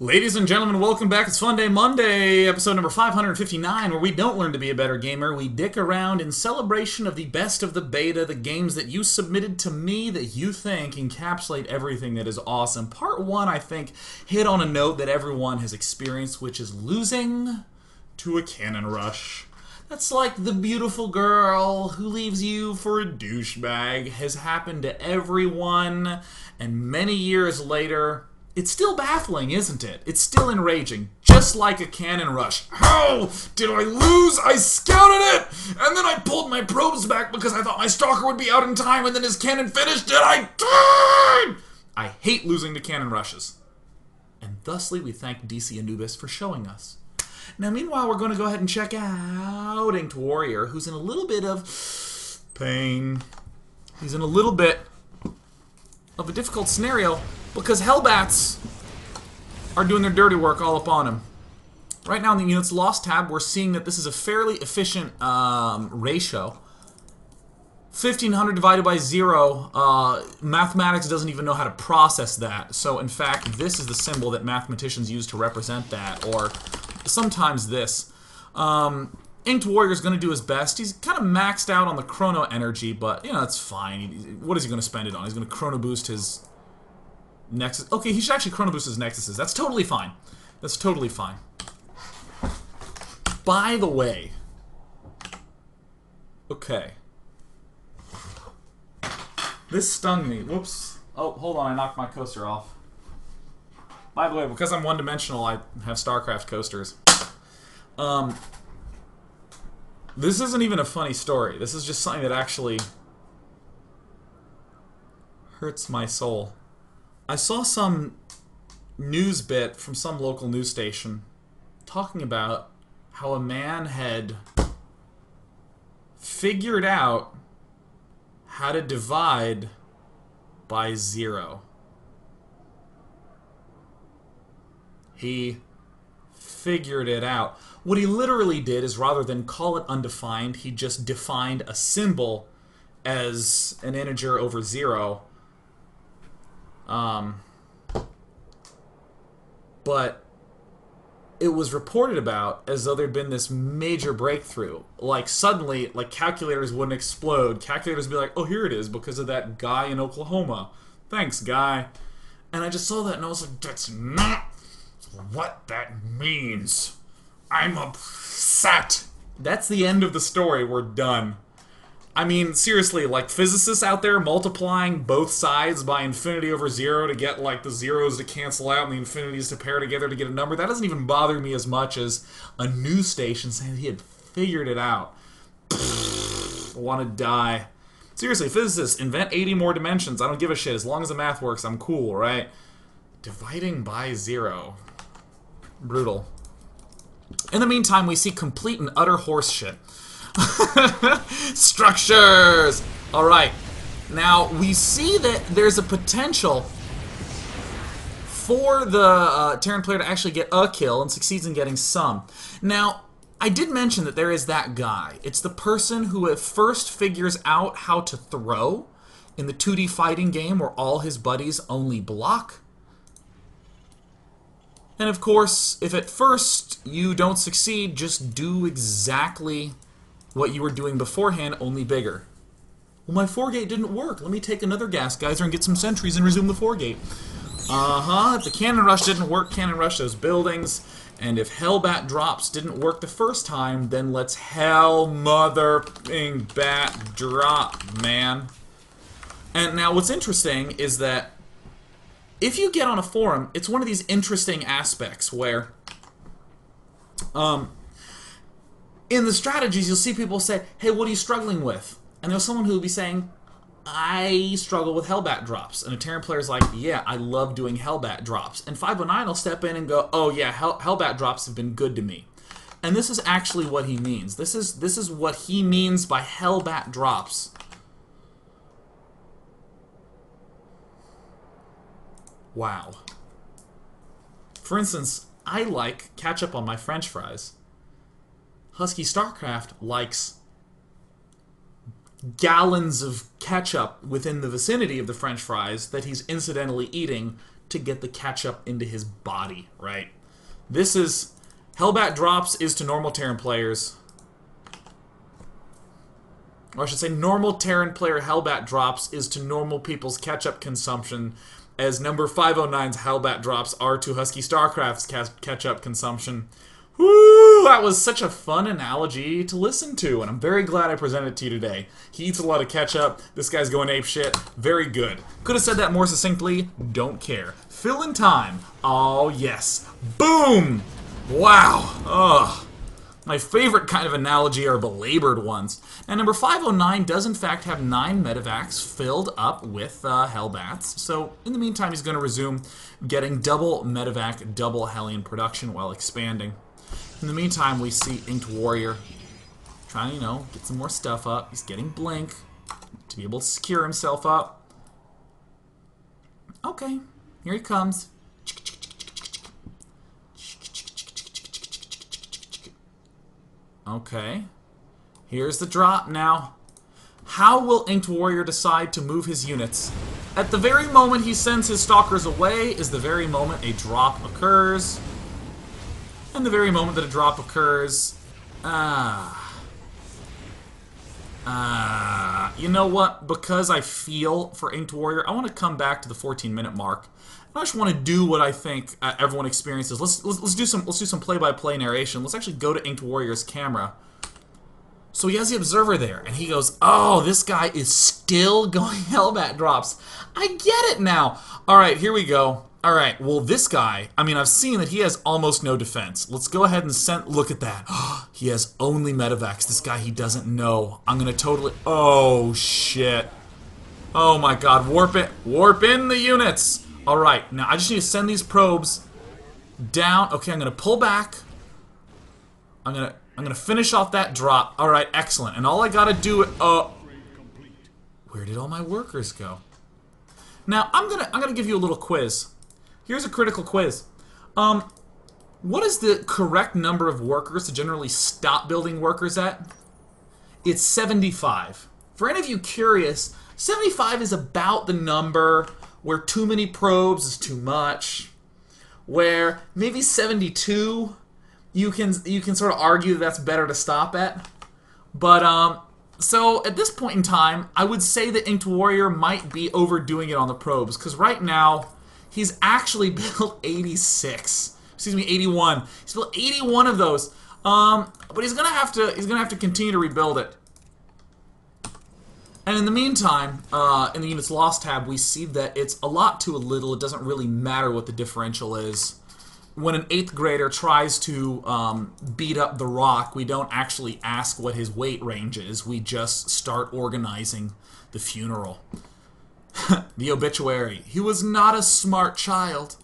Ladies and gentlemen, welcome back. It's Fun Day Monday, episode number 559, where we don't learn to be a better gamer. We dick around in celebration of the best of the beta, the games that you submitted to me that you think encapsulate everything that is awesome. Part 1, I think, hit on a note that everyone has experienced, which is losing to a cannon rush. That's like the beautiful girl who leaves you for a douchebag. Has happened to everyone, and many years later, it's still baffling, isn't it? It's still enraging, just like a cannon rush. How did I lose? I scouted it, and then I pulled my probes back because I thought my stalker would be out in time, and then his cannon finished, and I died! I hate losing to cannon rushes. And thusly, we thank DC Anubis for showing us. Now, meanwhile, we're going to go ahead and check out Inked Warrior, who's in a little bit of pain. He's in a little bit of a difficult scenario because Hellbats are doing their dirty work all upon him. Right now in the Units Lost tab, we're seeing that this is a fairly efficient ratio. 1,500 divided by 0, mathematics doesn't even know how to process that. So, in fact, this is the symbol that mathematicians use to represent that, or sometimes this. Inked Warrior's going to do his best. He's kind of maxed out on the chrono energy, but, you know, that's fine. What is he going to spend it on? He's going to chrono boost his Nexus. Okay, he should actually chrono boost his Nexuses. That's totally fine. That's totally fine. By the way, okay. This stung me. Whoops. Oh, hold on. I knocked my coaster off. By the way, because I'm one-dimensional, I have StarCraft coasters. This isn't even a funny story. This is just something that actually hurts my soul. I saw some news bit from some local news station talking about how a man had figured out how to divide by 0. He figured it out. What he literally did is, rather than call it undefined, he just defined a symbol as an integer over 0. But it was reported about as though there'd been this major breakthrough. Like, suddenly, like, calculators wouldn't explode. Calculators would be like, oh, here it is, because of that guy in Oklahoma. Thanks, guy. And I just saw that, and I was like, that's not what that means. I'm upset. That's the end of the story. We're done. I mean, seriously, like, physicists out there multiplying both sides by infinity over 0 to get, like, the zeros to cancel out and the infinities to pair together to get a number, that doesn't even bother me as much as a news station saying he had figured it out. I want to die. Seriously, physicists, invent 80 more dimensions. I don't give a shit. As long as the math works, I'm cool, right? Dividing by 0. Brutal. In the meantime, we see complete and utter horse shit. Structures! Alright. Now, we see that there's a potential for the Terran player to actually get a kill and succeeds in getting some. Now, I did mention that there is that guy. It's the person who at first figures out how to throw in the 2D fighting game where all his buddies only block. And of course, if at first you don't succeed, just do exactly what you were doing beforehand, only bigger. Well, my 4-gate didn't work. Let me take another gas geyser and get some sentries and resume the 4-gate. If the cannon rush didn't work, cannon rush those buildings. And if Hellbat drops didn't work the first time, then let's hell mother-ing bat drop, man. And now what's interesting is that if you get on a forum, it's one of these interesting aspects where in the strategies, you'll see people say, hey, what are you struggling with? And there's someone who will be saying, I struggle with Hellbat drops. And a Terran player's like, yeah, I love doing Hellbat drops. And 509 will step in and go, oh yeah, Hellbat drops have been good to me. And this is actually what he means. This is what he means by Hellbat drops. Wow. For instance, I like ketchup on my French fries. Husky StarCraft likes gallons of ketchup within the vicinity of the French fries that he's incidentally eating to get the ketchup into his body, right? This is... Hellbat Drops is to normal Terran players... Or I should say normal Terran player Hellbat Drops is to normal people's ketchup consumption, as number 509's Hellbat Drops are to Husky Starcraft's ketchup consumption. Woo! That was such a fun analogy to listen to, and I'm very glad I presented it to you today. He eats a lot of ketchup. This guy's going apeshit. Very good. Could have said that more succinctly. Don't care. Fill in time. Oh, yes. Boom! Wow. Ugh. My favorite kind of analogy are belabored ones. Now, number 509 does in fact have 9 medevacs filled up with Hellbats, so in the meantime he's going to resume getting double medevac, double Hellion production while expanding. In the meantime, we see Inked Warrior trying, you know, get some more stuff up. He's getting Blink to be able to secure himself up. Okay, here he comes. Okay, here's the drop now. How will Inked Warrior decide to move his units? At the very moment he sends his stalkers away is the very moment a drop occurs. And the very moment that a drop occurs... you know what? Because I feel for Inked Warrior, I want to come back to the 14-minute mark. I just want to do what I think everyone experiences. Let's do some play-by-play narration. Let's actually go to Inked Warrior's camera. So he has the observer there, and he goes, "Oh, this guy is still going Hellbat Drops. I get it now. All right, here we go. All right, well, this guy, I mean, I've seen that he has almost no defense. Let's go ahead and send. Look at that. He has only medevacs. This guy he doesn't know. I'm gonna totally. Oh shit. Oh my God. Warp it. Warp in the units." Alright, now I just need to send these probes down. Okay, I'm gonna pull back. I'm gonna finish off that drop. Alright, excellent. And all I gotta do where did all my workers go? Now I'm gonna give you a little quiz. Here's a critical quiz. What is the correct number of workers to generally stop building workers at? It's 75. For any of you curious, 75 is about the number where too many probes is too much, where maybe 72 you can sort of argue that's better to stop at. But so at this point in time, I would say that Inked Warrior might be overdoing it on the probes, because right now he's actually built 86. Excuse me, 81. He's built 81 of those. But he's gonna have to continue to rebuild it. And in the meantime, in the Units Lost tab, we see that it's a lot to a little. It doesn't really matter what the differential is. When an 8th grader tries to beat up the Rock, we don't actually ask what his weight range is. We just start organizing the funeral. The obituary. He was not a smart child.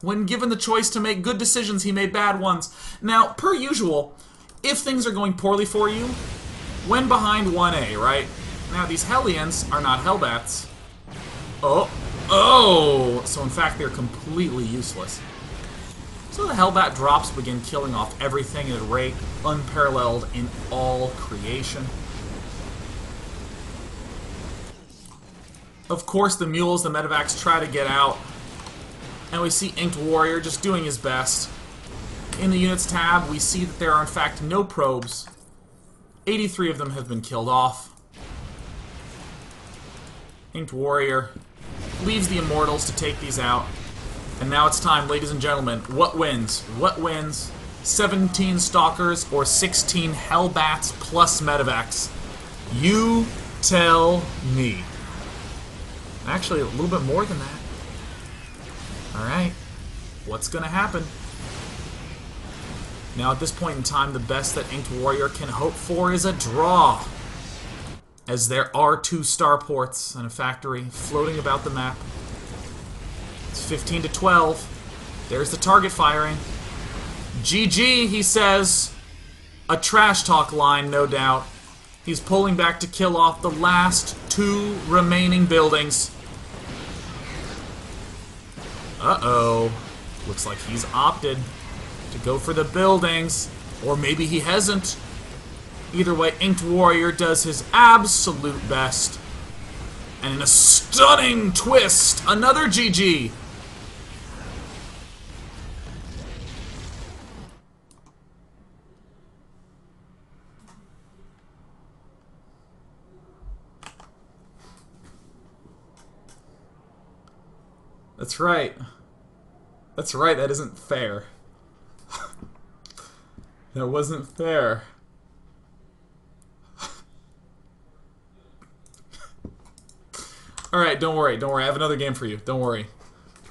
When given the choice to make good decisions, he made bad ones. Now, per usual, if things are going poorly for you, when behind 1A, right? Now, these Hellions are not Hellbats. Oh! So, in fact, they're completely useless. So the Hellbat Drops begin killing off everything at a rate unparalleled in all creation. Of course, the Mules, the Medevacs, try to get out. And we see Inked Warrior just doing his best. In the Units tab, we see that there are, in fact, no probes. 83 of them have been killed off. Inked Warrior leaves the Immortals to take these out. And now it's time, ladies and gentlemen. What wins? What wins? 17 Stalkers or 16 Hellbats plus Medevacs? You tell me. Actually, a little bit more than that. Alright. What's gonna happen? Now, at this point in time, the best that Inked Warrior can hope for is a draw, as there are 2 starports and a factory floating about the map. It's 15 to 12. There's the target firing. GG, he says. A trash talk line, no doubt. He's pulling back to kill off the last 2 remaining buildings. Uh-oh. Looks like he's opted to go for the buildings. Or maybe he hasn't. Either way, Inked Warrior does his absolute best. And in a stunning twist, another GG. That's right. That's right, that isn't fair. That wasn't fair. Alright, don't worry, don't worry. I have another game for you. Don't worry.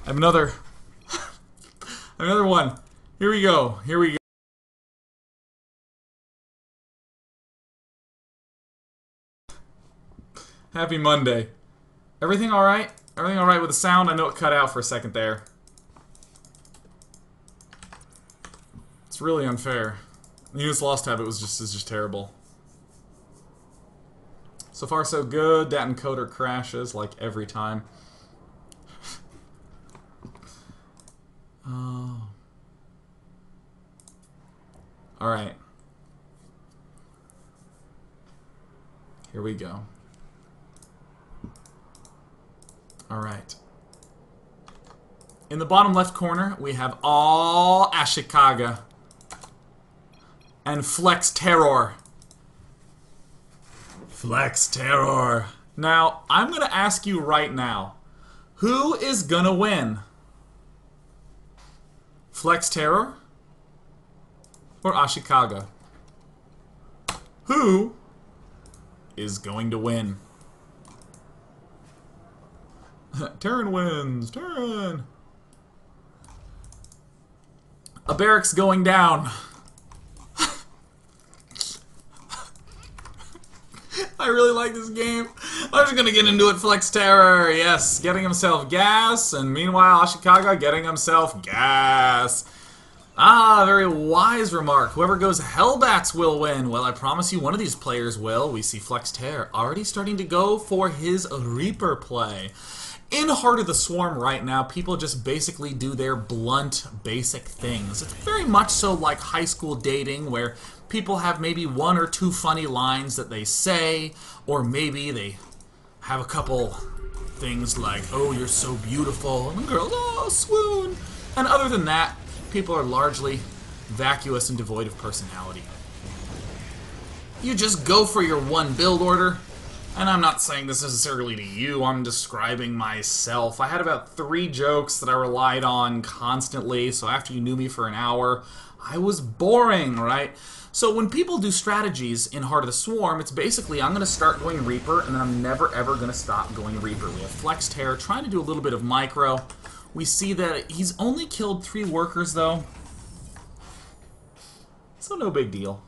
I have another... another one. Here we go. Here we go. Happy Monday. Everything alright? Everything alright with the sound? I know it cut out for a second there. It's really unfair. The Units Lost tab is just terrible. So far so good. Dat encoder crashes like every time. Oh. Alright. Here we go. Alright. In the bottom left corner, we have all Ashikaga. And Flex Terror. Flex Terror. Now, I'm going to ask you right now, who is going to win? Flex Terror or Ashikaga? Who is going to win? Terran wins. Terran. A barracks going down. I really like this game. I'm just gonna get into it. Flex Terror, yes, getting himself gas, and meanwhile Ashikaga getting himself gas. Ah, very wise remark. Whoever goes Hellbats will win. Well, I promise you one of these players will. We see Flex Terror already starting to go for his Reaper play. In Heart of the Swarm right now, people just basically do their blunt, basic things. It's very much so like high school dating, where people have maybe one or two funny lines that they say, or maybe they have a couple things like, oh, you're so beautiful, and the girl, oh, swoon. And other than that, people are largely vacuous and devoid of personality. You just go for your one build order. And I'm not saying this necessarily to you, I'm describing myself. I had about 3 jokes that I relied on constantly, so after you knew me for an hour, I was boring, right? So when people do strategies in Heart of the Swarm, it's basically, I'm going to start going Reaper, and then I'm never ever going to stop going Reaper. We have Flex Terror trying to do a little bit of micro. We see that he's only killed 3 workers, though. So no big deal.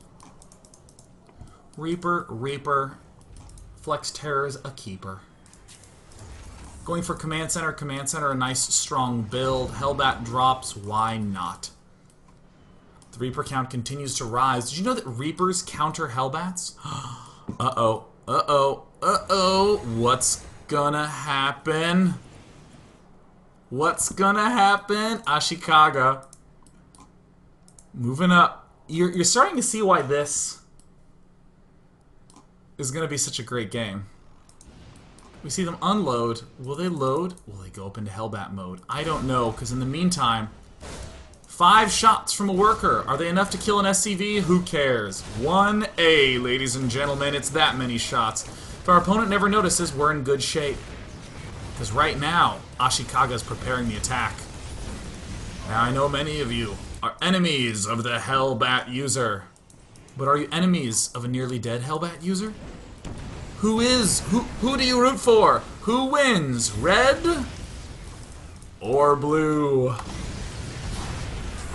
Reaper, Reaper. Flex Terror is a keeper. Going for Command Center, a nice strong build. Hellbat drops, why not? The Reaper count continues to rise. Did you know that Reapers counter Hellbats? Uh-oh, uh-oh, uh-oh. What's gonna happen? What's gonna happen? Ashikaga. Moving up. You're starting to see why this is going to be such a great game. We see them unload. Will they load? Will they go up into Hellbat mode? I don't know, because in the meantime, 5 shots from a worker. Are they enough to kill an SCV? Who cares? 1A, ladies and gentlemen. It's that many shots. If our opponent never notices, we're in good shape. Because right now, Ashikaga is preparing the attack. Now, I know many of you are enemies of the Hellbat user. But are you enemies of a nearly dead Hellbat user? Who do you root for? Who wins? Red or blue?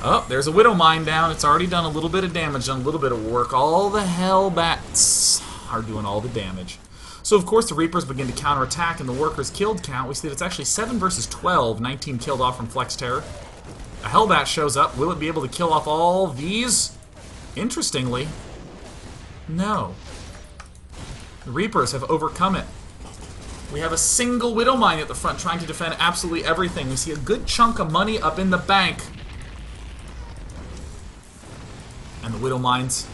Oh, there's a Widow Mine down. It's already done a little bit of damage, done a little bit of work. All the Hellbats are doing all the damage. So, of course, the Reapers begin to counterattack, and the workers killed count. We see that it's actually 7 versus 12. 19 killed off from Flex Terror. A Hellbat shows up. Will it be able to kill off all these? Interestingly, no. The Reapers have overcome it. We have a single Widow Mine at the front trying to defend absolutely everything. We see a good chunk of money up in the bank. And the Widow Mines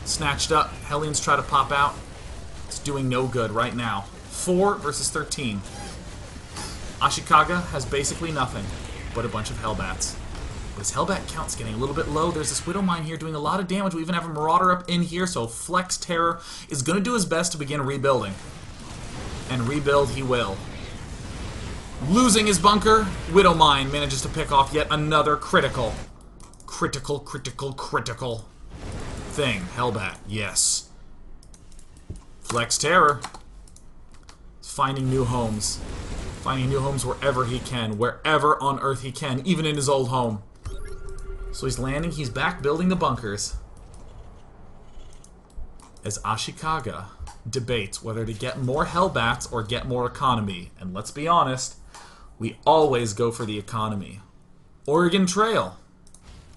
snatched up. Hellions try to pop out. It's doing no good right now. 4 versus 13. Ashikaga has basically nothing but a bunch of Hellbats. But his Hellbat count's getting a little bit low. There's this Widow Mine here doing a lot of damage. We even have a Marauder up in here, so Flex Terror is going to do his best to begin rebuilding. And rebuild he will. Losing his bunker, Widow Mine manages to pick off yet another critical thing. Hellbat, yes. Flex Terror is finding new homes. Finding new homes wherever he can, wherever on Earth he can, even in his old home. So he's landing, he's back building the bunkers. As Ashikaga debates whether to get more Hellbats or get more economy. And let's be honest, we always go for the economy. Oregon Trail.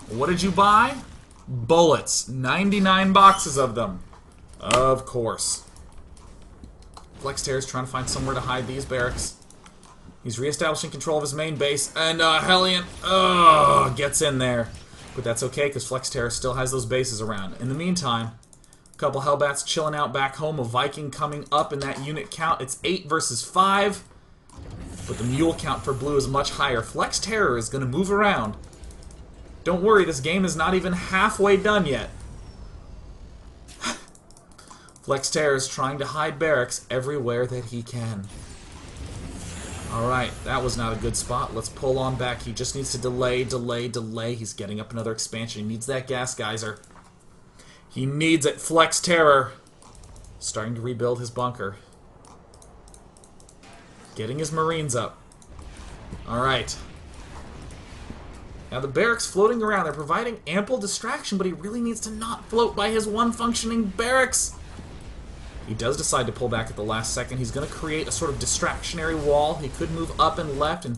What did you buy? Bullets. 99 boxes of them. Of course. Flex Terror is trying to find somewhere to hide these barracks. He's reestablishing control of his main base, and Hellion gets in there. But that's okay, because Flex Terror still has those bases around. In the meantime, a couple Hellbats chilling out back home, a Viking coming up in that unit count. It's 8 versus 5, but the mule count for blue is much higher. Flex Terror is going to move around. Don't worry, this game is not even halfway done yet. Flex Terror is trying to hide barracks everywhere that he can. Alright, that was not a good spot. Let's pull on back. He just needs to delay. He's getting up another expansion. He needs that gas geyser. He needs it. Flex Terror. Starting to rebuild his bunker. Getting his Marines up. Alright. Now the barracks floating around. They're providing ample distraction, but he really needs to not float by his one functioning barracks. He does decide to pull back at the last second. He's going to create a sort of distractionary wall. He could move up and left and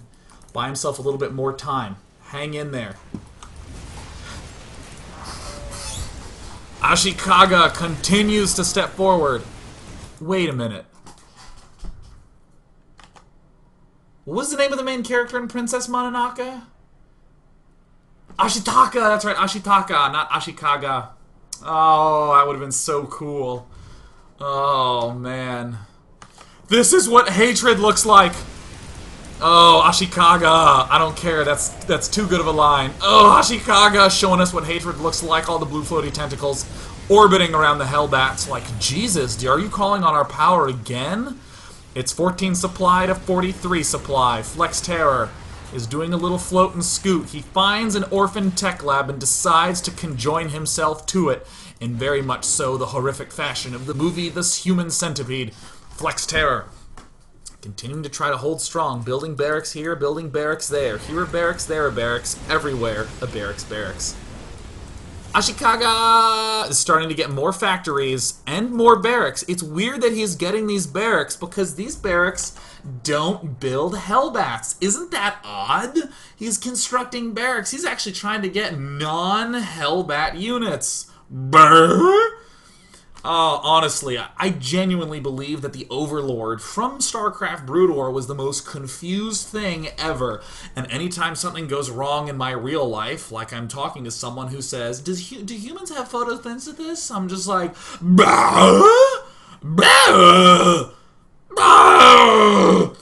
buy himself a little bit more time. Hang in there. Ashikaga continues to step forward. Wait a minute. What was the name of the main character in Princess Mononoke? Ashitaka, that's right, Ashitaka, not Ashikaga. Oh, that would have been so cool. Oh, man. This is what hatred looks like! Oh, Ashikaga! I don't care, that's too good of a line. Oh, Ashikaga showing us what hatred looks like, all the blue floaty tentacles orbiting around the Hellbats. Like, Jesus, are you calling on our power again? It's 14 supply to 43 supply. Flex Terror is doing a little float and scoot. He finds an orphan tech lab and decides to conjoin himself to it, in very much so the horrific fashion of the movie The Human Centipede. Flex Terror continuing to try to hold strong, building barracks here, building barracks there. Here a barracks, there a barracks, everywhere a barracks. Ashikaga is starting to get more factories and more barracks. It's weird that he's getting these barracks because these barracks don't build Hellbats. Isn't that odd? He's constructing barracks. He's actually trying to get non-Hellbat units. Brr. Honestly, I genuinely believe that the Overlord from StarCraft Brood War was the most confused thing ever. And anytime something goes wrong in my real life, like I'm talking to someone who says, do humans have photosynthesis? I'm just like, bah, bah, bah.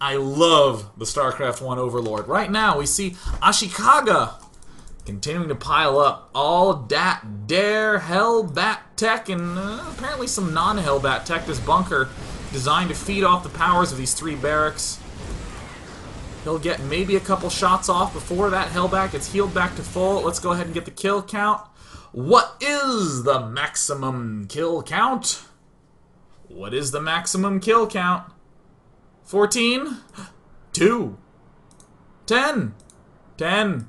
I love the StarCraft 1 Overlord. Right now, we see Ashikaga continuing to pile up all dat dare Hellbat tech and apparently some non-Hellbat tech. This bunker designed to feed off the powers of these 3 barracks. He'll get maybe a couple shots off before that Hellbat gets healed back to full. Let's go ahead and get the kill count. What is the maximum kill count? What is the maximum kill count? 14? 2? 10? 10?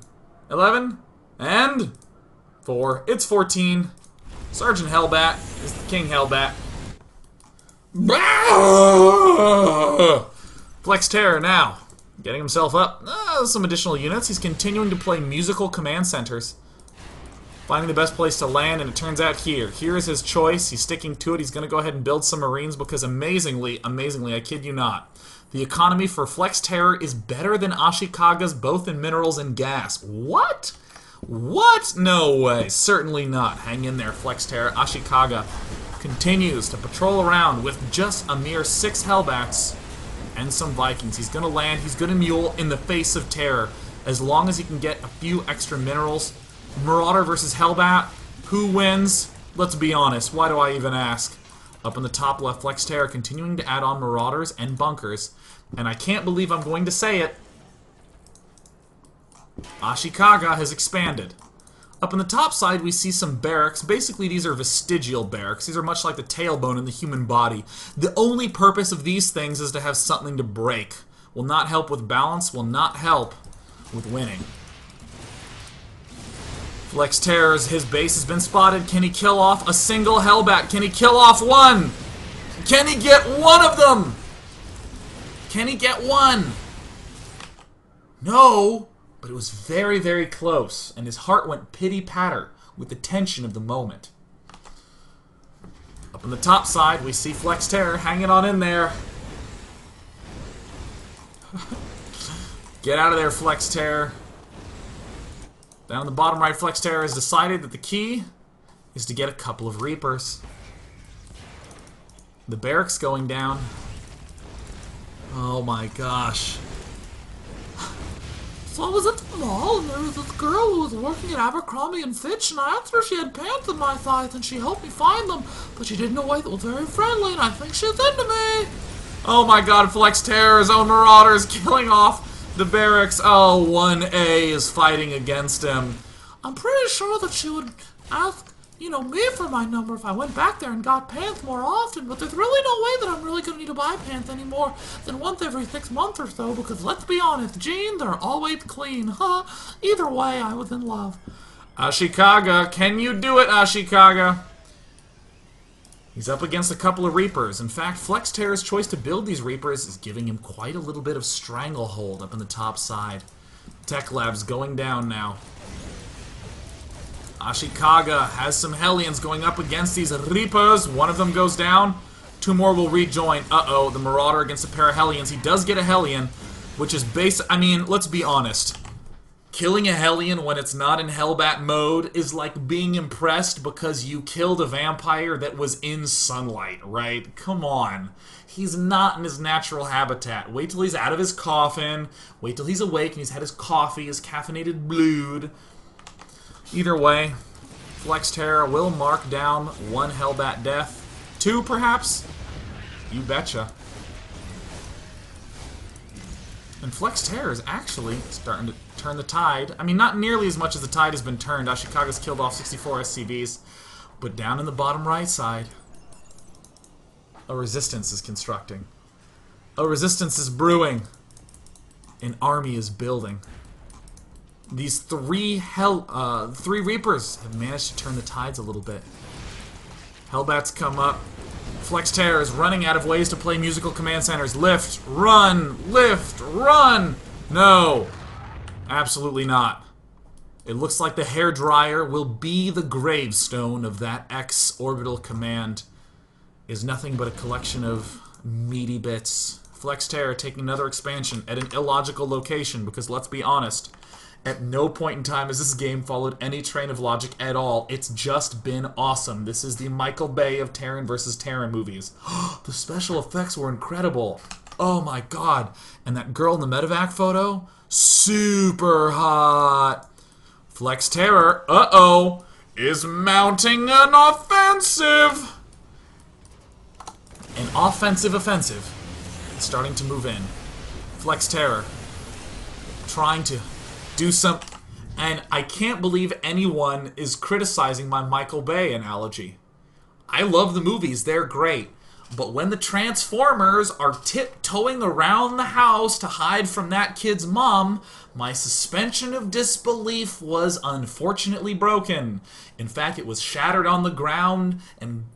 11? And 4. It's 14. Sergeant Hellbat is the King Hellbat. Flex Terror now. Getting himself up. Some additional units. He's continuing to play musical command centers. Finding the best place to land, and it turns out here. Here is his choice. He's sticking to it. He's going to go ahead and build some Marines because amazingly, I kid you not, the economy for Flex Terror is better than Ashikaga's both in minerals and gas. What? What? No way. Certainly not. Hang in there, Flex Terror. Ashikaga continues to patrol around with just a mere 6 Hellbats and some Vikings. He's going to land, he's going to mule in the face of terror. As long as he can get a few extra minerals. Marauder versus Hellbat. Who wins? Let's be honest. Why do I even ask? Up in the top left, Flex Terror continuing to add on Marauders and Bunkers. And I can't believe I'm going to say it. Ashikaga has expanded. Up in the top side, we see some barracks. Basically, these are vestigial barracks. These are much like the tailbone in the human body. The only purpose of these things is to have something to break. Will not help with balance, will not help with winning. Flex Terrors, his base has been spotted. Can he kill off a single Hellbat? Can he kill off one? Can he get one of them? Can he get one? No. But it was very, very close, and his heart went pity-patter with the tension of the moment. Up on the top side, we see Flex Terror hanging on in there. Get out of there, Flex Terror. Down in the bottom right, Flex Terror has decided that the key is to get a couple of Reapers. The barracks going down. Oh my gosh. So I was at the mall, and there was this girl who was working at Abercrombie and Fitch, and I asked her if she had pants in my size, and she helped me find them, but she did in a way that was very friendly, and I think she's into me. Oh my god, Flex Terror's own Marauders killing off the barracks. Oh, 1A is fighting against him. I'm pretty sure that she would ask, me for my number if I went back there and got pants more often, but there's really no way that I'm really going to need to buy pants anymore than once every 6 months or so, because let's be honest, jeans are always clean. Either way, I was in love. Ashikaga, can you do it, Ashikaga? He's up against a couple of Reapers. In fact, Flex Terror's choice to build these Reapers is giving him quite a little bit of stranglehold up in the top side. Tech Lab's going down now. Ashikaga has some Hellions going up against these Reapers. One of them goes down. 2 more will rejoin. Uh-oh, the Marauder against a pair of Hellions. He does get a Hellion, which is I mean, let's be honest. Killing a Hellion when it's not in Hellbat mode is like being impressed because you killed a vampire that was in sunlight, right? Come on. He's not in his natural habitat. Wait till he's out of his coffin. Wait till he's awake and he's had his coffee, his caffeinated blood. Either way, Flex Terror will mark down 1 Hellbat death. 2, perhaps? You betcha. And Flex Terror is actually starting to turn the tide. I mean, not nearly as much as the tide has been turned. Ashikaga's killed off 64 SCVs. But down in the bottom right side, a resistance is constructing. A resistance is brewing. An army is building. These 3 Reapers have managed to turn the tides a little bit. Hellbats come up. Flex Terror is running out of ways to play musical command centers. Lift, run, run! No, absolutely not. It looks like the hairdryer will be the gravestone of that X orbital command. Is nothing but a collection of meaty bits. Flex Terror taking another expansion at an illogical location because let's be honest, at no point in time has this game followed any train of logic at all. It's just been awesome. This is the Michael Bay of Terran vs. Terran movies. The special effects were incredible. Oh my god. And that girl in the medevac photo? Super hot. Flex Terror, uh-oh, is mounting an offensive. An offensive offensive is starting to move in. Flex Terror trying to do some, and I can't believe anyone is criticizing my Michael Bay analogy. I love the movies, they're great. But when the Transformers are tiptoeing around the house to hide from that kid's mom, my suspension of disbelief was unfortunately broken. In fact, it was shattered on the ground and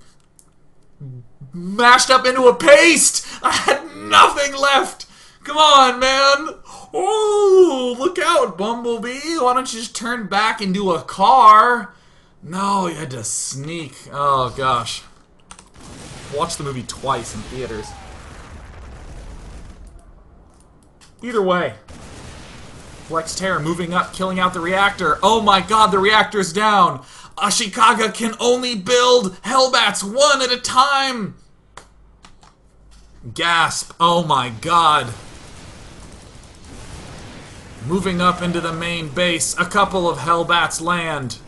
mashed up into a paste! I had nothing left! Come on, man! Oh, look out, Bumblebee! Why don't you just turn back into a car? No, you had to sneak. Oh, gosh. Watched the movie twice in theaters. Either way. Flex Terror moving up, killing out the reactor. Oh my god, the reactor's down! Ashikaga can only build Hellbats one at a time! Gasp. Oh my god. Moving up into the main base, a couple of Hellbats land.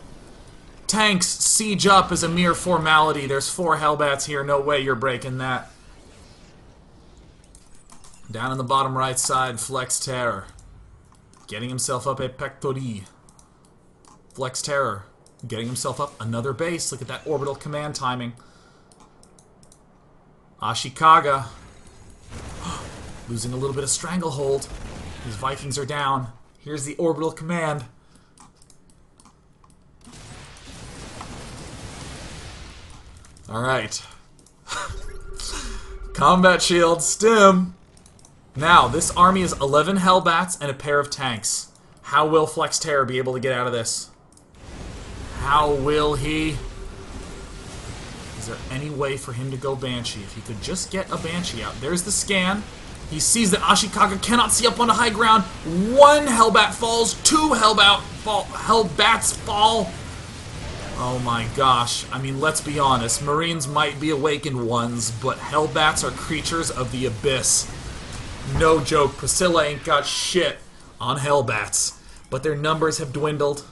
Tanks siege up as a mere formality. There's 4 Hellbats here. No way you're breaking that. Down in the bottom right side, Flex Terror. Getting himself up a Pectori. Flex Terror. Getting himself up another base. Look at that orbital command timing. Ashikaga. Losing a little bit of stranglehold. These Vikings are down. Here's the orbital command. Alright. Combat shield, stim. Now, this army is 11 Hellbats and a pair of tanks. How will Flex Terror be able to get out of this? How will he? Is there any way for him to go Banshee? If he could just get a Banshee out. There's the scan. He sees that Ashikaga cannot see up on the high ground. 1 Hellbat falls. 2 Hellbats fall. Oh my gosh. I mean, let's be honest. Marines might be awakened ones, but Hellbats are creatures of the abyss. No joke. Priscilla ain't got shit on Hellbats. But their numbers have dwindled.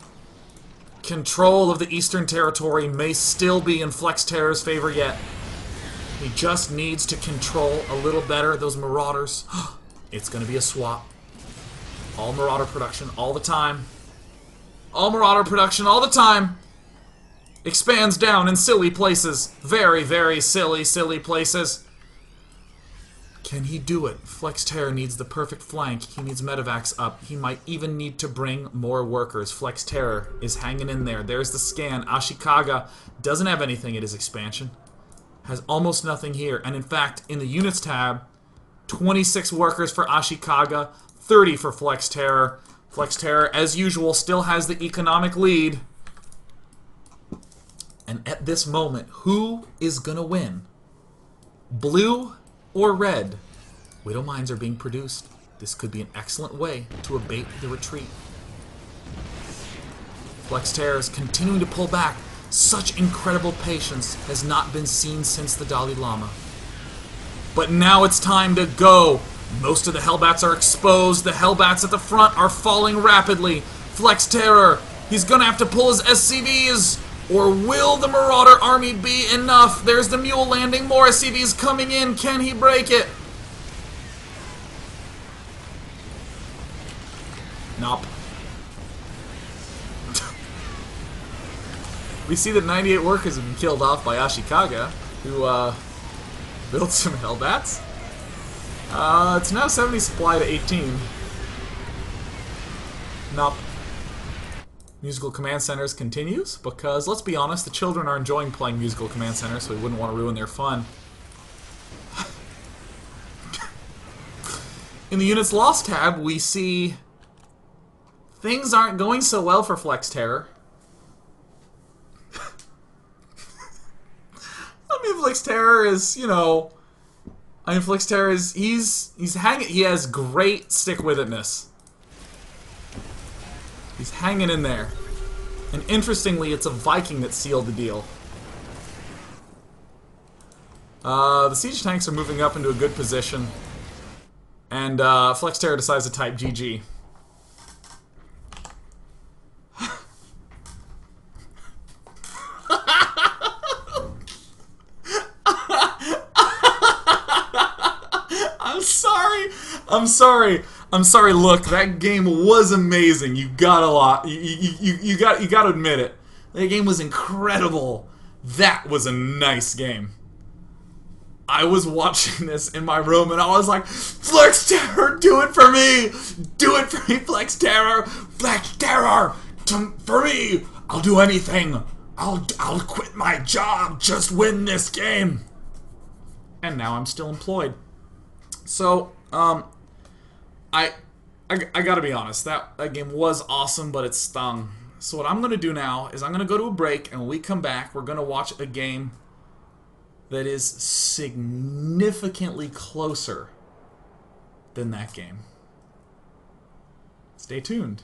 Control of the Eastern Territory may still be in Flex Terror's favor yet. He just needs to control a little better those Marauders. It's going to be a swap. All Marauder production all the time. All Marauder production all the time. Expands down in silly places. Very, very silly, silly places. Can he do it? Flex Terror needs the perfect flank. He needs medevacs up. He might even need to bring more workers. Flex Terror is hanging in there. There's the scan. Ashikaga doesn't have anything at his expansion. Has almost nothing here. And in fact, in the units tab, 26 workers for Ashikaga, 30 for Flex Terror. Flex Terror, as usual, still has the economic lead. And at this moment, who is going to win? Blue or red? Widow mines are being produced. This could be an excellent way to abate the retreat. Flex Terror is continuing to pull back. Such incredible patience has not been seen since the Dalai Lama. But now it's time to go. Most of the Hellbats are exposed. The Hellbats at the front are falling rapidly. Flex Terror, he's gonna have to pull his SCVs. Or will the Marauder army be enough? There's the mule landing. More SCVs coming in. Can he break it? Nope. We see that 98 workers have been killed off by Ashikaga, who built some Hellbats. It's now 70 supply to 18. Nope. Musical Command Centers continues, because, let's be honest, the children are enjoying playing Musical Command Center, so we wouldn't want to ruin their fun. In the Units Lost tab, we see things aren't going so well for Flex Terror. I mean, Flex Terror is, you know... I mean, Flex Terror is... He's hanging... He has great stick-with-itness. He's hanging in there. And interestingly, it's a Viking that sealed the deal. The siege tanks are moving up into a good position. And Flex Terror decides to type GG. I'm sorry. Look, that game was amazing. You got a lot. You got to admit it. That game was incredible. That was a nice game. I was watching this in my room and I was like, Flex Terror, do it for me. Do it for me, Flex Terror. Flex Terror, for me. I'll do anything. I'll quit my job. Just win this game. And now I'm still employed. So, I gotta be honest, that game was awesome, but it stung. So what I'm gonna do now is I'm gonna go to a break, and when we come back, we're gonna watch a game that is significantly closer than that game. Stay tuned.